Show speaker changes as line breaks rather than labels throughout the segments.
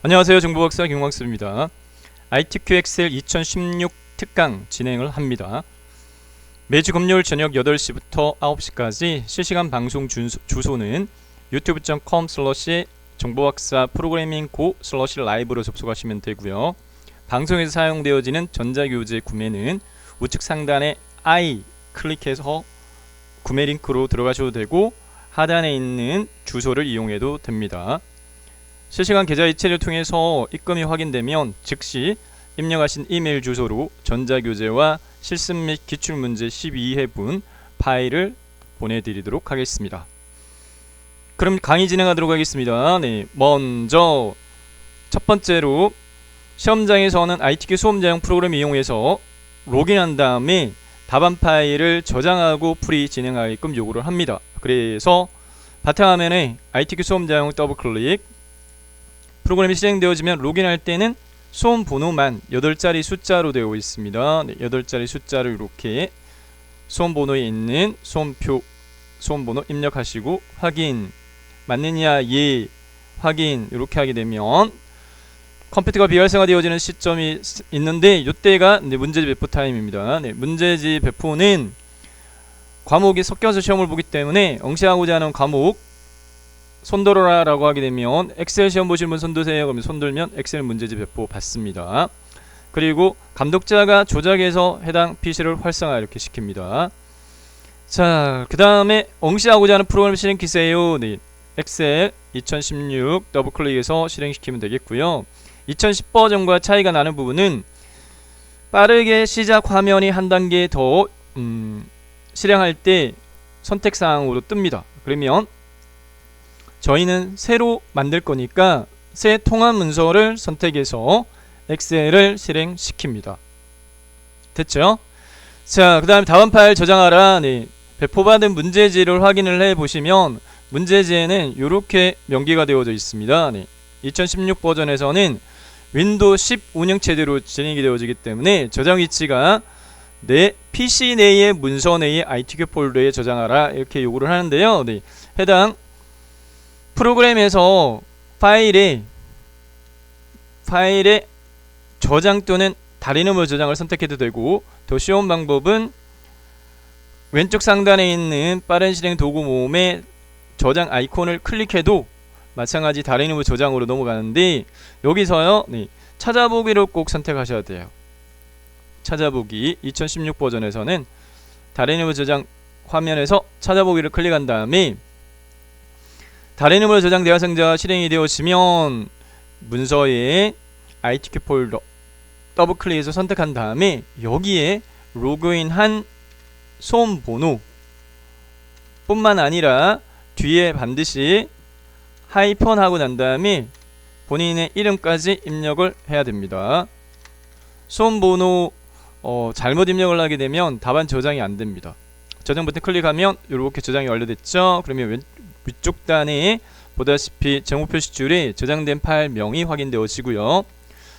안녕하세요. 정보박사 김광수입니다. ITQ 엑셀 2016 특강 진행을 합니다. 매주 금요일 저녁 8시부터 9시까지 실시간 방송 주소는 youtube.com/정보박사 프로그래밍 고/라이브로 접속하시면 되고요. 방송에서 사용되어지는 전자교재 구매는 우측 상단에 I 클릭해서 구매 링크로 들어가셔도 되고 하단에 있는 주소를 이용해도 됩니다. 실시간 계좌 이체를 통해서 입금이 확인되면 즉시 입력하신 이메일 주소로 전자교재와 실습 및 기출문제 12회분 파일을 보내드리도록 하겠습니다. 그럼 강의 진행하도록 하겠습니다. 먼저 첫 번째로 시험장에서는 ITQ 수험자용 프로그램 이용해서 로그인한 다음에 답안 파일을 저장하고 풀이 진행하게끔 요구를 합니다. 그래서 바탕화면에 ITQ 수험자용 더블클릭, 프로그램이 실행되어지면 로그인할 때는 수험 번호만 8자리 숫자로 되어 있습니다. 8자리 숫자를 이렇게 수험 번호에 있는 수험표, 수험 번호 입력하시고 확인, 맞느냐, 예, 확인 이렇게 하게 되면 컴퓨터가 비활성화되어지는 시점이 있는데 이때가 문제지 배포 타임입니다. 문제지 배포는 과목이 섞여서 시험을 보기 때문에 응시하고자 하는 과목 손들어라 라고 하게 되면 엑셀 시험 보실 분 손드세요. 그러면 손들면 엑셀 문제지 배포 받습니다. 그리고 감독자가 조작해서 해당 PC를 활성화 이렇게 시킵니다. 자, 그 다음에 응시하고자 하는 프로그램 실행 키세요. 엑셀 2016 더블클릭해서 실행시키면 되겠고요. 2010 버전과 차이가 나는 부분은 빠르게 시작 화면이 한 단계 더 실행할 때 선택사항으로 뜹니다. 그러면 저희는 새로 만들 거니까 새 통합 문서를 선택해서 엑셀을 실행시킵니다. 됐죠? 자, 그 다음에 답안 파일 저장하라. 배포받은 문제지를 확인을 해 보시면 문제지에는 이렇게 명기가 되어져 있습니다. 2016 버전에서는 윈도우 10 운영체제로 진행이 되어지기 때문에 저장 위치가 내 PC 내의 문서 내의 ITQ 폴더에 저장하라 이렇게 요구를 하는데요. 해당 프로그램에서 파일에 저장 또는 다른 이름으로 저장을 선택해도 되고, 더 쉬운 방법은 왼쪽 상단에 있는 빠른 실행 도구 모음에 저장 아이콘을 클릭해도 마찬가지 다른 이름으로 저장으로 넘어가는데, 여기서요 찾아보기를 꼭 선택하셔야 돼요. 찾아보기 2016 버전에서는 다른 이름으로 저장 화면에서 찾아보기를 클릭한 다음에 다른 이름으로 저장 대화상자가 실행이 되어지면 문서에 ITQ 폴더 더블클릭해서 선택한 다음에 여기에 로그인한 수험 번호 뿐만 아니라 뒤에 반드시 하이펀 하고 난 다음에 본인의 이름까지 입력을 해야 됩니다. 수험 번호 잘못 입력을 하게 되면 답안 저장이 안 됩니다. 저장 버튼 클릭하면 이렇게 저장이 완료됐죠. 그러면 위쪽 단에 보다시피 정보 표시줄에 저장된 파일명이 확인되어지고요.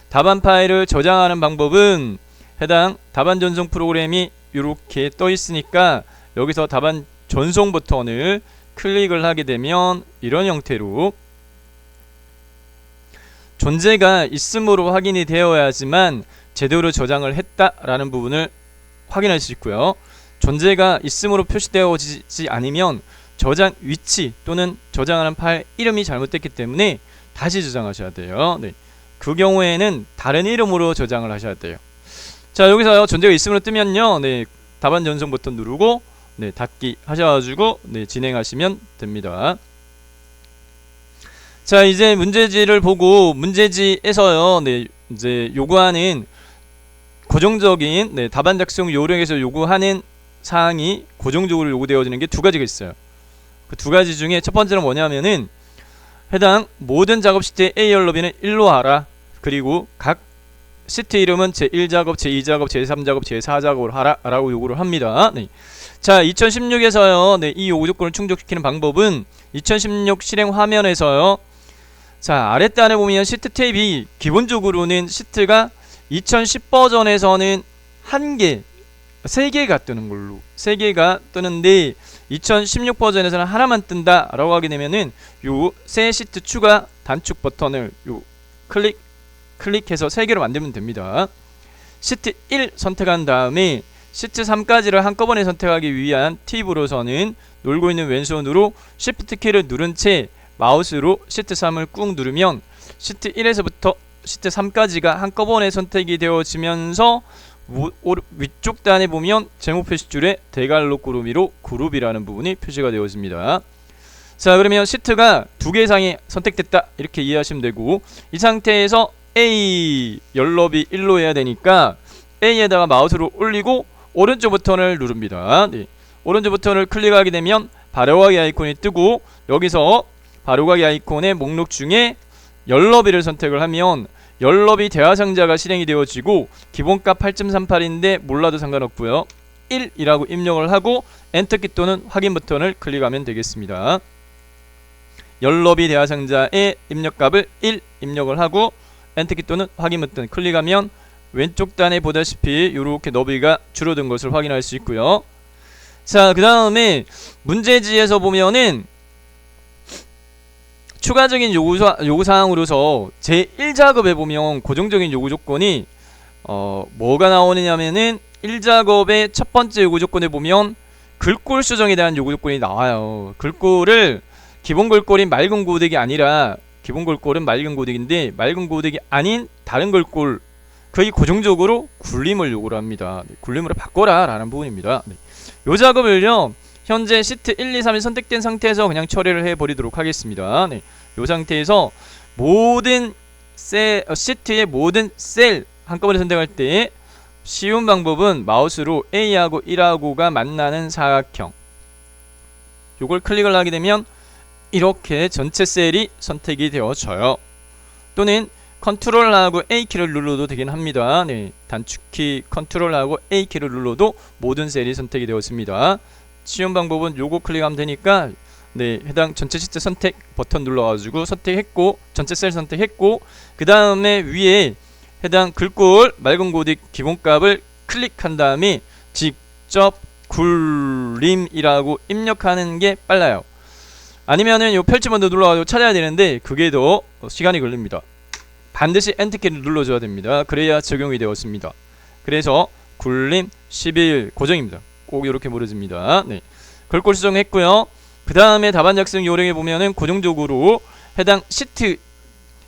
답안 파일을 저장하는 방법은 해당 답안 전송 프로그램이 이렇게 떠 있으니까 여기서 답안 전송 버튼을 클릭을 하게 되면 이런 형태로 존재가 있음으로 확인이 되어야지만 제대로 저장을 했다라는 부분을 확인할 수 있고요. 존재가 있음으로 표시되어지지 않으면 저장 위치 또는 저장하는 파일 이름이 잘못됐기 때문에 다시 저장하셔야 돼요. 그 경우에는 다른 이름으로 저장을 하셔야 돼요. 자, 여기서 존재가 있음으로 뜨면요, 답안 전송 버튼 누르고 닫기 하셔가지고 진행하시면 됩니다. 자, 이제 문제지를 보고 문제지에서요 이제 요구하는 고정적인 답안 작성 요령에서 요구하는 사항이 고정적으로 요구되어지는 게 두 가지가 있어요. 그 두 가지 중에 첫 번째는 뭐냐면은 해당 모든 작업 시트의 AR 너비는 1로 하라. 그리고 각 시트 이름은 제1작업, 제2작업, 제3작업, 제4작업으로 하라 라고 요구를 합니다. 자, 2016에서요 이 요구 조건을 충족시키는 방법은 2016 실행 화면에서요, 자, 아랫단에 보면 시트 탭이 기본적으로는 시트가 2010 버전에서는 3개가 뜨는 걸로 3개가 뜨는데 2016 버전에서는 하나만 뜬다 라고 하게 되면은 요 새 시트 추가 단축 버튼을 요 클릭해서 3개로 만들면 됩니다. 시트 1 선택한 다음에 시트 3까지를 한꺼번에 선택하기 위한 팁으로서는 놀고 있는 왼손으로 Shift 키를 누른 채 마우스로 시트 3을 꾹 누르면 시트 1에서부터 시트 3까지가 한꺼번에 선택이 되어지면서 위쪽 단에 보면 제목 표시줄에 대괄호 구름이로 그룹이라는 부분이 표시가 되어집니다. 자, 그러면 시트가 2개 이상이 선택됐다 이렇게 이해하시면 되고, 이 상태에서 A 열너비 1로 해야 되니까 A에다가 마우스를 올리고 오른쪽 버튼을 누릅니다. 네. 오른쪽 버튼을 클릭하게 되면 바로가기 아이콘이 뜨고, 여기서 바로가기 아이콘의 목록 중에 열너비를 선택을 하면 열너비 대화상자가 실행이 되어지고, 기본값 8.38인데 몰라도 상관없고요, 1이라고 입력을 하고 엔터키 또는 확인 버튼을 클릭하면 되겠습니다. 열너비 대화상자의 입력값을 1 입력을 하고 엔터키 또는 확인 버튼 클릭하면 왼쪽 단에 보다시피 이렇게 너비가 줄어든 것을 확인할 수 있고요. 자, 그 다음에 문제지에서 보면은 추가적인 요구사항으로서 제1작업에 보면 고정적인 요구조건이 뭐가 나오느냐면은 1작업의 첫 번째 요구조건에 보면 글꼴 수정에 대한 요구조건이 나와요. 글꼴을 기본 글꼴인 맑은 고딕이 아니라, 기본 글꼴은 맑은 고딕인데 맑은 고딕이 아닌 다른 글꼴, 거의 고정적으로 굴림을 요구를 합니다. 네, 굴림으로 바꿔라 라는 부분입니다. 네. 요 작업을요 현재 시트 1, 2, 3이 선택된 상태에서 그냥 처리를 해버리도록 하겠습니다. 네. 요 상태에서 모든 시트의 모든 셀 한꺼번에 선택할 때 쉬운 방법은 마우스로 A하고 1하고가 만나는 사각형, 요걸 클릭을 하게 되면 이렇게 전체 셀이 선택이 되어져요. 또는 컨트롤하고 A키를 눌러도 되긴 합니다. 네, 단축키 컨트롤하고 A키를 눌러도 모든 셀이 선택이 되었습니다. 쉬운 방법은 요거 클릭하면 되니까, 네, 해당 전체 시트 선택 버튼 눌러가지고 선택했고, 전체 셀 선택했고, 그 다음에 위에 해당 글꼴 맑은 고딕 기본값을 클릭한 다음에 직접 굴림이라고 입력하는 게 빨라요. 아니면은 요 펼치번호 눌러가지고 찾아야 되는데 그게 더 시간이 걸립니다. 반드시 엔터키를 눌러줘야 됩니다. 그래야 적용이 되었습니다. 그래서 굴림 11 고정입니다. 꼭 이렇게 모르집니다. 네. 글꼴 수정했고요. 그 다음에 답안 작성 요령에 보면은 고정적으로 해당 시트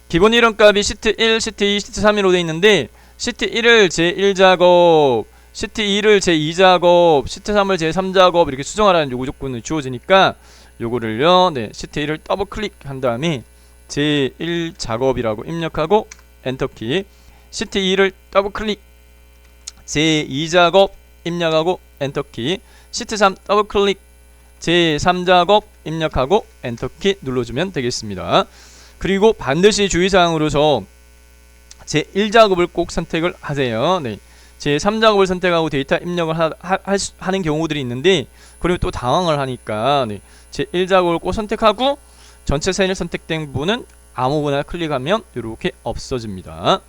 기본 이론값이 시트 1, 시트 2, 시트 3으로 되어 있는데, 시트 1을 제1작업, 시트 2를 제2작업, 시트 3을 제3작업 이렇게 수정하라는 요구 조건이 주어지니까 요거를요, 네, 시트 1을 더블 클릭한 다음에 제1작업이라고 입력하고 엔터키, 시트 2를 더블 클릭 제2작업 입력하고 엔터키, 시트 3 더블 클릭 제3작업 입력하고 엔터키 눌러주면 되겠습니다. 그리고 반드시 주의사항으로서 제1작업을 꼭 선택을 하세요. 네. 제3작업을 선택하고 데이터 입력을 하는 경우들이 있는데, 그리고 또 당황을 하니까, 네, 제1작업을 꼭 선택하고 전체 셀이 선택된 부분은 아무거나 클릭하면 이렇게 없어집니다.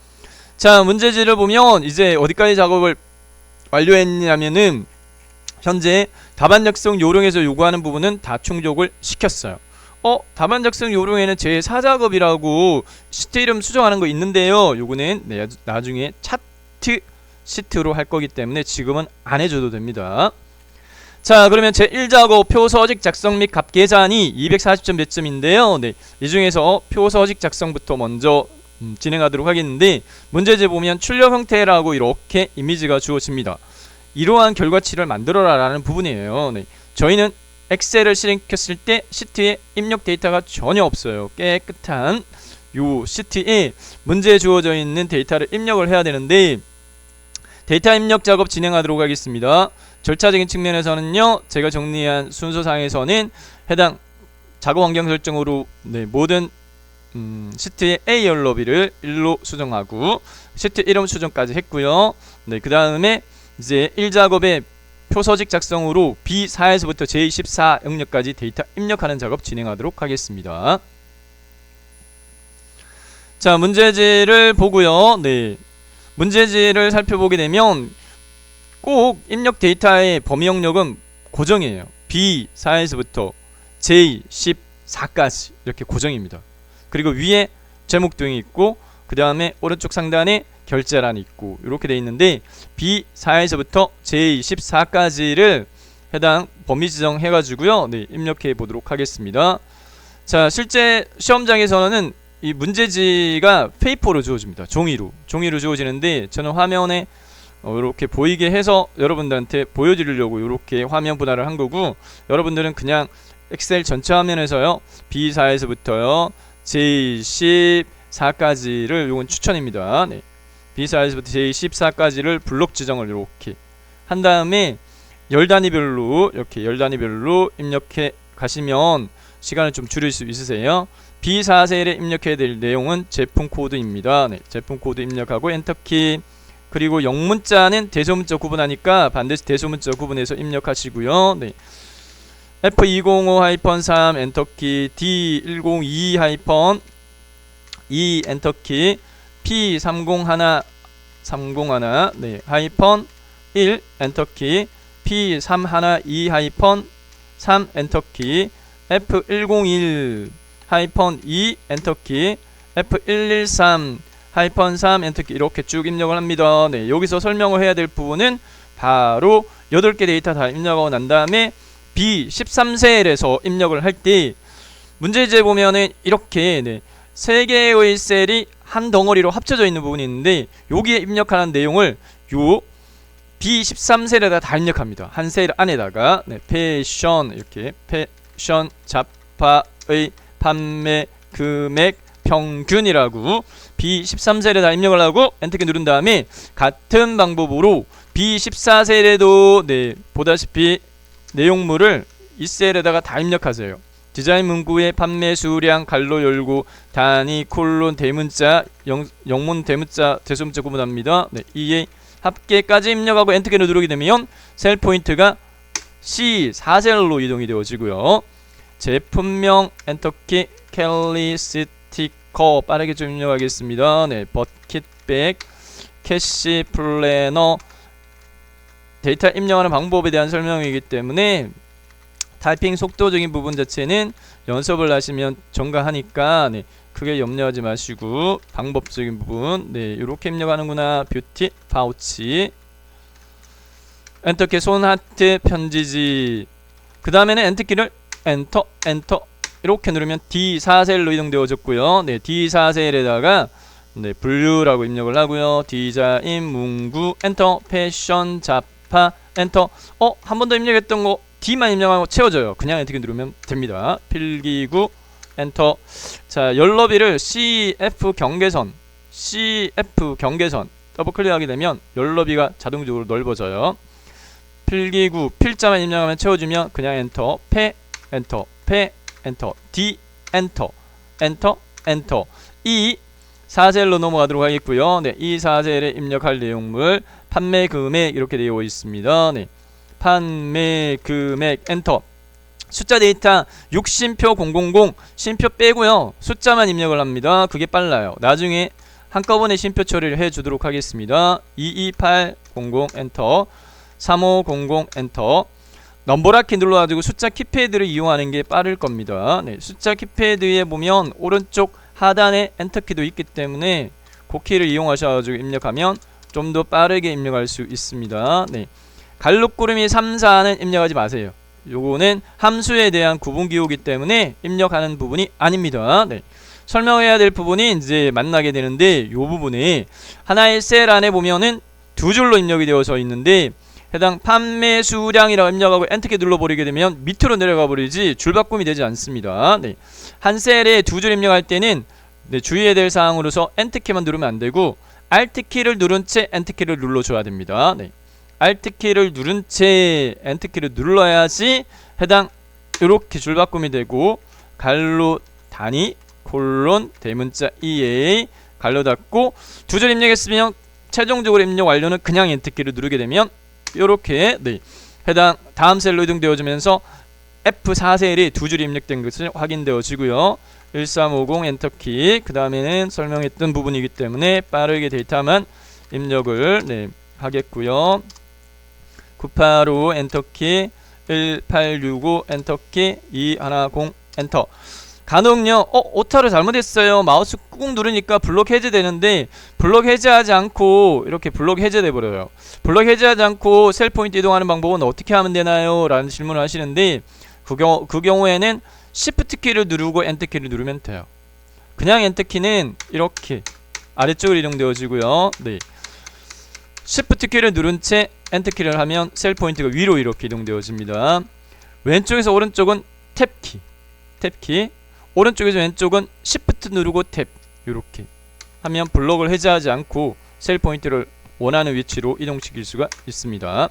자, 문제지를 보면 이제 어디까지 작업을 완료했냐면은 현재 답안 작성 요령에서 요구하는 부분은 다 충족을 시켰어요. 답안 작성 요령에는 제4작업이라고 시트 이름 수정하는 거 있는데요, 요거는 네, 나중에 차트 시트로 할 거기 때문에 지금은 안 해줘도 됩니다. 자, 그러면 제1작업 표서식 작성 및 값 계산이 240점 몇 점인데요. 네, 이 중에서 표서식 작성부터 먼저 진행하도록 하겠는데, 문제지 보면 출력 형태라고 이렇게 이미지가 주어집니다. 이러한 결과치를 만들어라 라는 부분이에요. 네, 저희는 엑셀을 실행시켰을 때 시트에 입력 데이터가 전혀 없어요. 깨끗한 요 시트에 문제에 주어져 있는 데이터를 입력을 해야 되는데, 데이터 입력 작업 진행하도록 하겠습니다. 절차적인 측면에서는요, 제가 정리한 순서상에서는 해당 작업 환경 설정으로, 네, 모든 시트의 A 열너비를 1로 수정하고 시트 이름 수정까지 했고요. 네, 그 다음에 이제 1작업의 표서식 작성으로 B4에서부터 J14 영역까지 데이터 입력하는 작업 진행하도록 하겠습니다. 자, 문제지를 보고요. 네, 문제지를 살펴보게 되면 꼭 입력 데이터의 범위 영역은 고정이에요. B4에서부터 J14까지 이렇게 고정입니다. 그리고 위에 제목 등이 있고 그 다음에 오른쪽 상단에 결제란이 있고 이렇게 되어 있는데 B4에서부터 J14까지를 해당 범위 지정해 가지고요. 네, 입력해 보도록 하겠습니다. 자, 실제 시험장에서는 이 문제지가 페이퍼로 주어집니다. 종이로 주어지는데 저는 화면에 이렇게 보이게 해서 여러분들한테 보여드리려고 이렇게 화면 분할을 한 거고, 여러분들은 그냥 엑셀 전체 화면에서요 B4에서부터요 J14까지를 요건 추천입니다. 네. B4에서부터 J14까지를 블록 지정을 이렇게 한 다음에 열 단위별로 이렇게 열 단위별로 입력해 가시면 시간을 좀 줄일 수 있으세요. B4셀에 입력해야 될 내용은 제품 코드입니다. 네, 제품 코드 입력하고 엔터키, 그리고 영문자는 대소문자 구분하니까 반드시 대소문자 구분해서 입력하시고요. 네. F205-3 엔터키, D102-2 엔터키, P301 네, 하이펀 1 엔터키, P312-3 엔터키, F101-2 엔터키, F113-3 엔터키 이렇게 쭉 입력을 합니다. 네, 여기서 설명을 해야 될 부분은 바로 8개 데이터 다 입력하고 난 다음에 B13셀에서 입력을 할 때 문제지에 보면은 이렇게 네, 3개의 셀이 한 덩어리로 합쳐져 있는 부분이 있는데 여기에 입력하는 내용을 요 B13셀에다 다 입력합니다. 한 셀 안에다가 네, 패션 이렇게 패션 잡화의 판매 금액 평균이라고 B13셀에 다 입력을 하고 엔터키 누른 다음에 같은 방법으로 B14셀에도 네, 보다시피 내용물을 이 셀에다가 다 입력하세요. 디자인 문구의 판매 수량 갈로 열고 단위 콜론 대문자 영문 대문자 대소문자 구분합니다. 네, 이에 합계까지 입력하고 엔터키를 누르게 되면 셀 포인트가 C4셀로 이동이 되어지고요. 제품명 엔터키 캘리 스티커 빠르게 좀 입력하겠습니다. 네, 버킷백 캐시 플래너 데이터 입력하는 방법에 대한 설명이기 때문에 타이핑 속도적인 부분 자체는 연습을 하시면 정가하니까 네, 크게 염려하지 마시고 방법적인 부분 네, 이렇게 입력하는구나. 뷰티 파우치 엔터키 손하트 편지지, 그 다음에는 엔터키를 엔터 이렇게 누르면 D4셀로 이동되어졌고요. 네, D4셀에다가 네, 분류라고 입력을 하고요. 디자인 문구 엔터, 패션 잡화 엔터. 한 번 더 입력했던 거 D만 입력하고 채워져요. 그냥 엔터키 누르면 됩니다. 필기구 엔터. 자, 열너비를 CF 경계선 더블 클릭하게 되면 열너비가 자동적으로 넓어져요. 필기구 필자만 입력하면 채워주면 그냥 엔터, 엔터, 엔터, D 엔터, 엔터. 이 4셀로 넘어가도록 하겠고요. 네, 이 4셀에 입력할 내용물 판매 금액 이렇게 되어 있습니다. 네, 판매 금액 엔터. 숫자 데이터 6쉼표 000 쉼표 빼고요. 숫자만 입력을 합니다. 그게 빨라요. 나중에 한꺼번에 쉼표 처리를 해주도록 하겠습니다. 22800 엔터, 3500 엔터. 넘버라키 눌러가지고 숫자 키패드를 이용하는 게 빠를 겁니다. 네, 숫자 키패드에 보면 오른쪽 하단에 엔터키도 있기 때문에 그 키를 이용하셔가지고 입력하면 좀 더 빠르게 입력할 수 있습니다. 네, 갈록구름이 3, 4는 입력하지 마세요. 요거는 함수에 대한 구분기호이기 때문에 입력하는 부분이 아닙니다. 네, 설명해야 될 부분이 이제 만나게 되는데 요 부분에 하나의 셀 안에 보면은 두 줄로 입력이 되어서 있는데 해당 판매 수량이라고 입력하고 엔터키 눌러버리게 되면 밑으로 내려가 버리지 줄바꿈이 되지 않습니다. 네, 한 셀에 두 줄 입력할 때는 네, 주의해야 될 사항으로서 엔터키만 누르면 안 되고 Alt키를 누른 채 엔터키를 눌러줘야 됩니다. 네, Alt키를 누른 채 엔터키를 눌러야지 해당 이렇게 줄바꿈이 되고 갈로 단위 콜론 대문자 EA 갈로 닫고 두 줄 입력했으면 최종적으로 입력 완료는 그냥 엔터키를 누르게 되면 요렇게 네, 해당 다음 셀로 이동되어지면서 F4셀이 두 줄이 입력된 것을 확인되어지고요. 1350 엔터키, 그 다음에는 설명했던 부분이기 때문에 빠르게 데이터만 입력을 네, 하겠고요. 985 엔터키, 1865 엔터키, 210 엔터. 간혹요 오타를 잘못했어요. 마우스 꾹 누르니까 블록 해제되는데 블록 해제하지 않고 이렇게 블록 해제돼 버려요. 블록 해제하지 않고 셀 포인트 이동하는 방법은 어떻게 하면 되나요? 라는 질문을 하시는데 그 경우에는 Shift 키를 누르고 엔터 키를 누르면 돼요. 그냥 엔터 키는 이렇게 아래쪽으로 이동되어지고요. 네. Shift 키를 누른 채 엔터 키를 하면 셀 포인트가 위로 이렇게 이동되어집니다. 왼쪽에서 오른쪽은 탭키, 탭키. 오른쪽에서 왼쪽은 Shift 누르고 탭. 이렇게 하면 블록을 해제하지 않고 셀 포인트를 원하는 위치로 이동시킬 수가 있습니다.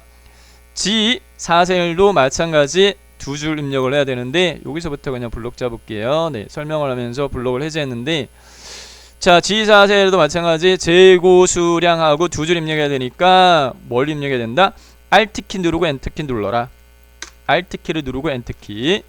G4셀도 마찬가지 두 줄 입력을 해야 되는데 여기서부터 그냥 블록 잡을게요. 네, 설명을 하면서 블록을 해제했는데 자, G4셀도 마찬가지 재고 수량하고 두 줄 입력해야 되니까 뭘 입력해야 된다? Alt키 누르고 엔터키 눌러라. Alt키를 누르고 엔터키.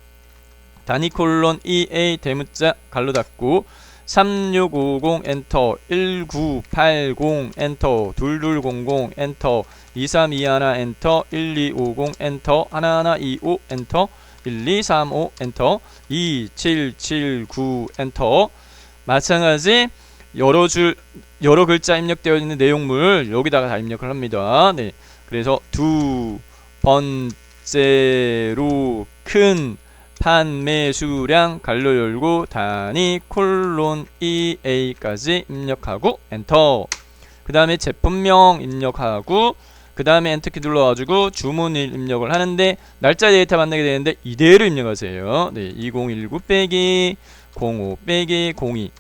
단위 콜론 EA 대문자 갈로 닫고 3650 엔터 1980 엔터 2200 엔터 2321 엔터 1250 엔터 1125 엔터 1235 엔터 2779 엔터. 마찬가지 여러 글자 입력되어 있는 내용물 여기다가 다 입력을 합니다. 네. 그래서 두 번째로 큰 판매 수량 갈로 열고 단위 콜론 EA까지 입력하고 엔터. 그 다음에 제품명 입력하고 그 다음에 엔터키 눌러가지고 주문일 입력을 하는데 날짜 데이터 만나게 되는데 이대로 입력하세요. 네, 2019 빼기 05 빼기 02.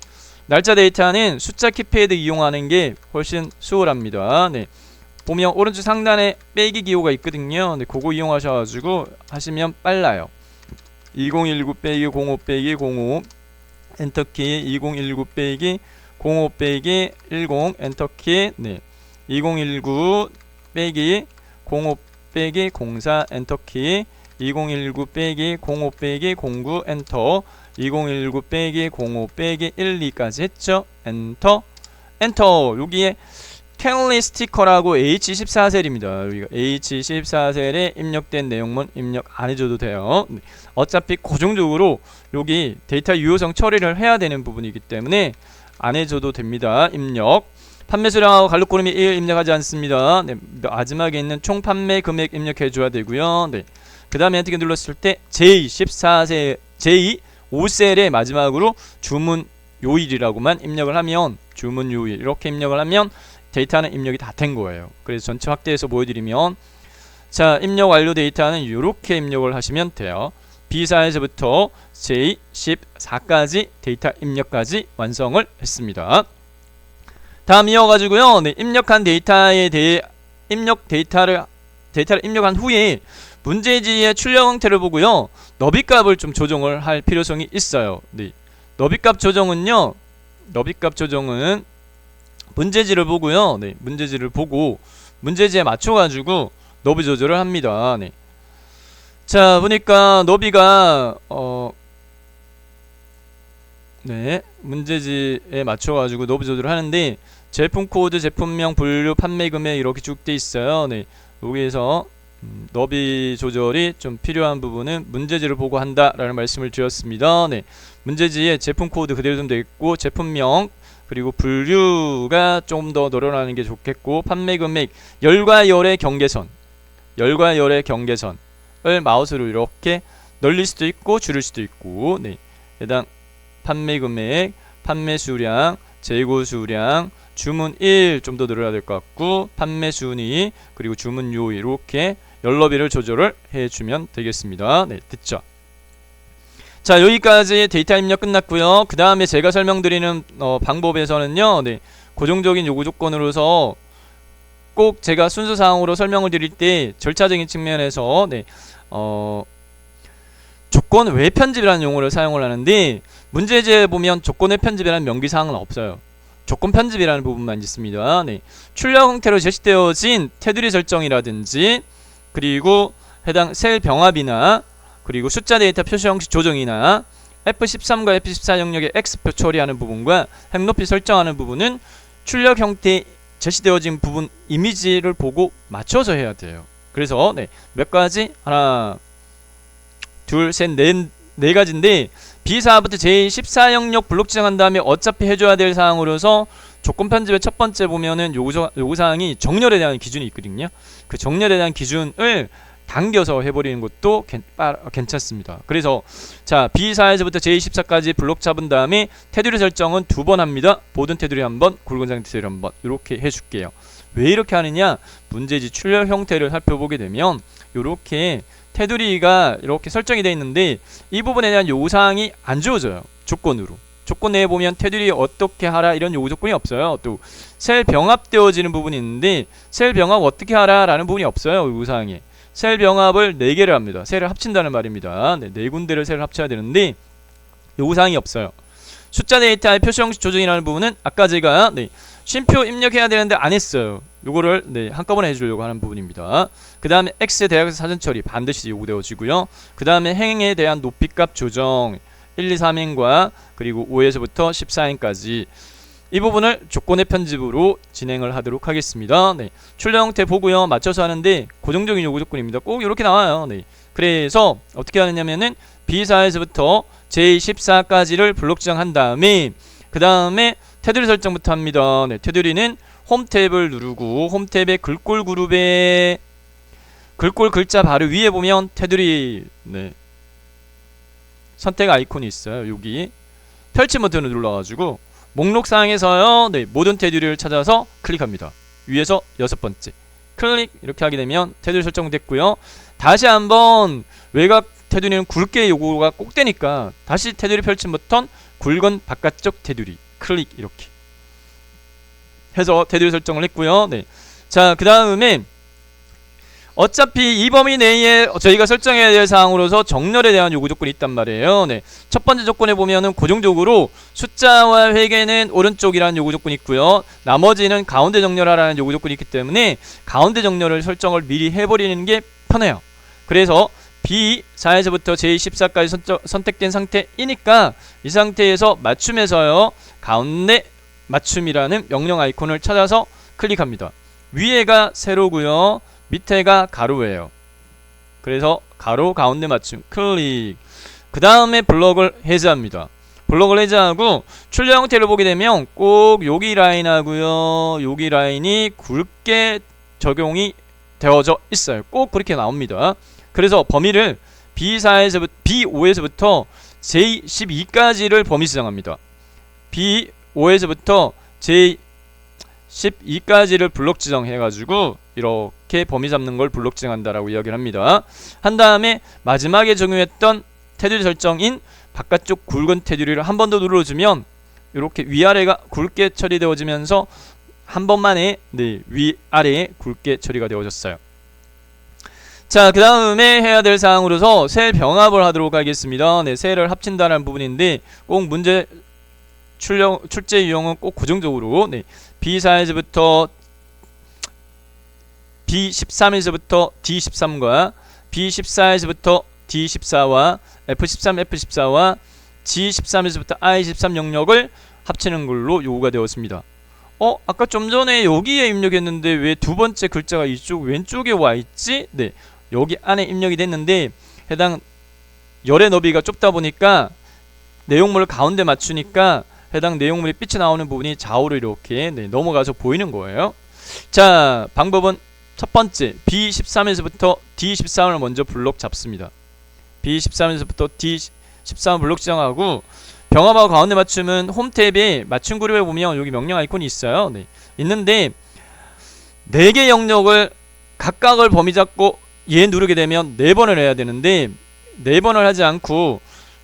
날짜 데이터는 숫자 키패드 이용하는 게 훨씬 수월합니다. 네. 보면 오른쪽 상단에 빼기 기호가 있거든요. 네, 그거 이용하셔가지고 하시면 빨라요. 2019 빼기 05 빼기 05 엔터키 2019 빼기 05 빼기 10 엔터키. 네. 2019 빼기 05 빼기 04 엔터키 2019 빼기 05 빼기 09 엔터 2019 빼기 05 빼기 12까지 했죠. 엔터 엔터. 여기에 캘리 스티커라고 H14셀입니다. 여기가 H14셀에 입력된 내용문 입력 안 해줘도 돼요. 어차피 고정적으로 여기 데이터 유효성 처리를 해야 되는 부분이기 때문에 안 해줘도 됩니다. 입력. 판매 수량하고 갈록고름이 1 입력하지 않습니다. 네, 마지막에 있는 총 판매 금액 입력해줘야 되고요. 네. 그 다음에 엔터키 눌렀을 때 J14셀, J5셀의 마지막으로 주문 요일이라고만 입력을 하면 주문 요일 이렇게 입력을 하면 데이터는 입력이 다 된 거예요. 그래서 전체 확대해서 보여드리면 자, 입력 완료 데이터는 이렇게 입력을 하시면 돼요. B4에서부터 J14까지 데이터 입력까지 완성을 했습니다. 다음 이어가지고요. 네, 입력한 데이터에 대해 데이터를 입력한 후에 문제지의 출력 형태를 보고요. 너비값을 좀 조정을 할 필요성이 있어요. 네. 너비값 조정은 문제지를 보고요. 네, 문제지를 보고 문제지에 맞춰가지고 너비 조절을 합니다. 네. 자, 보니까 너비가 네, 문제지에 맞춰가지고 너비 조절을 하는데 제품 코드, 제품명, 분류, 판매 금액 이렇게 쭉 돼 있어요. 네, 여기에서 너비 조절이 좀 필요한 부분은 문제지를 보고 한다라는 말씀을 드렸습니다. 네, 문제지에 제품 코드 그대로 좀 돼 있고 제품명 그리고 분류가 좀 더 늘어나는 게 좋겠고 판매 금액 열과 열의 경계선을 마우스로 이렇게 늘릴 수도 있고 줄일 수도 있고 네, 해당 판매 금액, 판매 수량, 재고 수량, 주문일 좀 더 늘어야 될 것 같고 판매 순위 그리고 주문 요일 이렇게 열너비를 조절을 해주면 되겠습니다. 네, 됐죠? 자, 여기까지 데이터 입력 끝났고요. 그 다음에 제가 설명드리는 방법에서는요, 네, 고정적인 요구 조건으로서 꼭 제가 순서상으로 설명을 드릴 때 절차적인 측면에서 네, 조건 외 편집이라는 용어를 사용을 하는데 문제지에 보면 조건 외 편집이라는 명기사항은 없어요. 조건 편집이라는 부분만 있습니다. 네, 출력 형태로 제시되어진 테두리 설정이라든지 그리고 해당 셀 병합이나 그리고 숫자 데이터 표시 형식 조정이나 F13과 F14 영역의 X표 처리하는 부분과 핵높이 설정하는 부분은 출력 형태 제시되어진 부분 이미지를 보고 맞춰서 해야 돼요. 그래서 네, 몇 가지? 하나, 둘, 셋, 네 가지인데 B4부터 제14 영역 블록 지정한 다음에 어차피 해줘야 될 사항으로서 조건 편집의 첫 번째 보면은 요구사항이 정렬에 대한 기준이 있거든요. 그 정렬에 대한 기준을 당겨서 해버리는 것도 괜찮습니다. 그래서 자 B4에서부터 J14까지 블록 잡은 다음에 테두리 설정은 2번 합니다. 보든 테두리 1번, 굵은 장 테두리 1번 이렇게 해줄게요. 왜 이렇게 하느냐? 문제지 출력 형태를 살펴보게 되면 이렇게 테두리가 이렇게 설정이 되어 있는데 이 부분에 대한 요구사항이 안 주어져요. 조건으로. 조건 내에 보면 테두리 어떻게 하라 이런 요구 조건이 없어요. 또 셀 병합되어지는 부분이 있는데 셀 병합 어떻게 하라 라는 부분이 없어요. 요구사항에. 셀 병합을 4개를 합니다. 셀을 합친다는 말입니다. 네, 4군데를 셀을 합쳐야 되는데 요구사항이 없어요. 숫자 데이터의 표시 형식 조정이라는 부분은 아까 제가 쉼표 입력해야 되는데 안 했어요. 요거를 한꺼번에 해주려고 하는 부분입니다. 그 다음에 X에 대해서 사전 처리 반드시 요구되어지고요. 그 다음에 행에 대한 높이값 조정 1, 2, 3행과 그리고 5에서부터 14행까지 이 부분을 조건의 편집으로 진행을 하도록 하겠습니다. 출력 형태 보고요. 맞춰서 하는데 고정적인 요구 조건입니다. 꼭 이렇게 나와요. 그래서 어떻게 하느냐면은 B4에서부터 J14까지를 블록 지정한 다음에 그 다음에 테두리 설정부터 합니다. 테두리는 홈 탭을 누르고 홈 탭의 글꼴 그룹에 글꼴 글자 바로 위에 보면 테두리 선택 아이콘이 있어요. 여기 펼침 버튼을 눌러가지고 목록상에서요 모든 테두리를 찾아서 클릭합니다. 위에서 6번째 클릭 이렇게 하게 되면 테두리 설정됐고요. 다시 한번 외곽 테두리는 굵게 요구가 꼭 되니까 다시 테두리 펼침 버튼 굵은 바깥쪽 테두리 클릭 이렇게 해서 테두리 설정을 했고요. 자, 그 다음에 어차피 이 범위 내에 저희가 설정해야 될 사항으로서 정렬에 대한 요구 조건이 있단 말이에요. 첫 번째 조건에 보면은 고정적으로 숫자와 회계는 오른쪽이라는 요구 조건이 있고요. 나머지는 가운데 정렬하라는 요구 조건이 있기 때문에 가운데 정렬을 설정을 미리 해버리는 게 편해요. 그래서 B4에서부터 J14까지 선택된 상태이니까 이 상태에서 맞춤에서요 가운데 맞춤이라는 명령 아이콘을 찾아서 클릭합니다. 위에가 세로고요. 밑에가 가로예요. 그래서 가로 가운데 맞춤 클릭. 그 다음에 블럭을 해제합니다. 블럭을 해제하고 출력 형태를 보게 되면 꼭 여기 라인하고요. 여기 라인이 굵게 적용이 되어져 있어요. 꼭 그렇게 나옵니다. 그래서 범위를 B5에서부터 J12까지를 범위 지정합니다. B5에서부터 J12까지를 블록 지정해가지고 이렇게 범위 잡는 걸 블록 지정한다라고 이야기를 합니다. 한 다음에 마지막에 적용했던 테두리 설정인 바깥쪽 굵은 테두리를 한 번 더 눌러주면 이렇게 위아래가 굵게 처리되어지면서 한 번만에 위아래에 굵게 처리가 되어졌어요. 자, 그 다음에 해야 될 사항으로서 셀 병합을 하도록 하겠습니다. 셀을 합친다는 부분인데 꼭 문제 출제 유형은 꼭 고정적으로 B4에서부터 B13에서부터 D13과 B14에서부터 D14와 F13, F14와 G13에서부터 I13 영역을 합치는 걸로 요구가 되었습니다. 아까 좀 전에 여기에 입력했는데 왜 두 번째 글자가 이쪽 왼쪽에 와 있지? 여기 안에 입력이 됐는데 해당 열의 너비가 좁다 보니까 내용물을 가운데 맞추니까 해당 내용물이 빛이 나오는 부분이 좌우로 이렇게 넘어가서 보이는 거예요. 자, 방법은 첫 번째 B13에서부터 D13을 먼저 블록 잡습니다. B13에서부터 D13 블록 지정하고 병합하고 가운데 맞춤은 홈 탭에 맞춤 그룹에 보면 여기 명령 아이콘이 있어요. 있는데 4개 영역을 각각을 범위 잡고 얘 누르게 되면 4번을 해야 되는데 4번을 하지 않고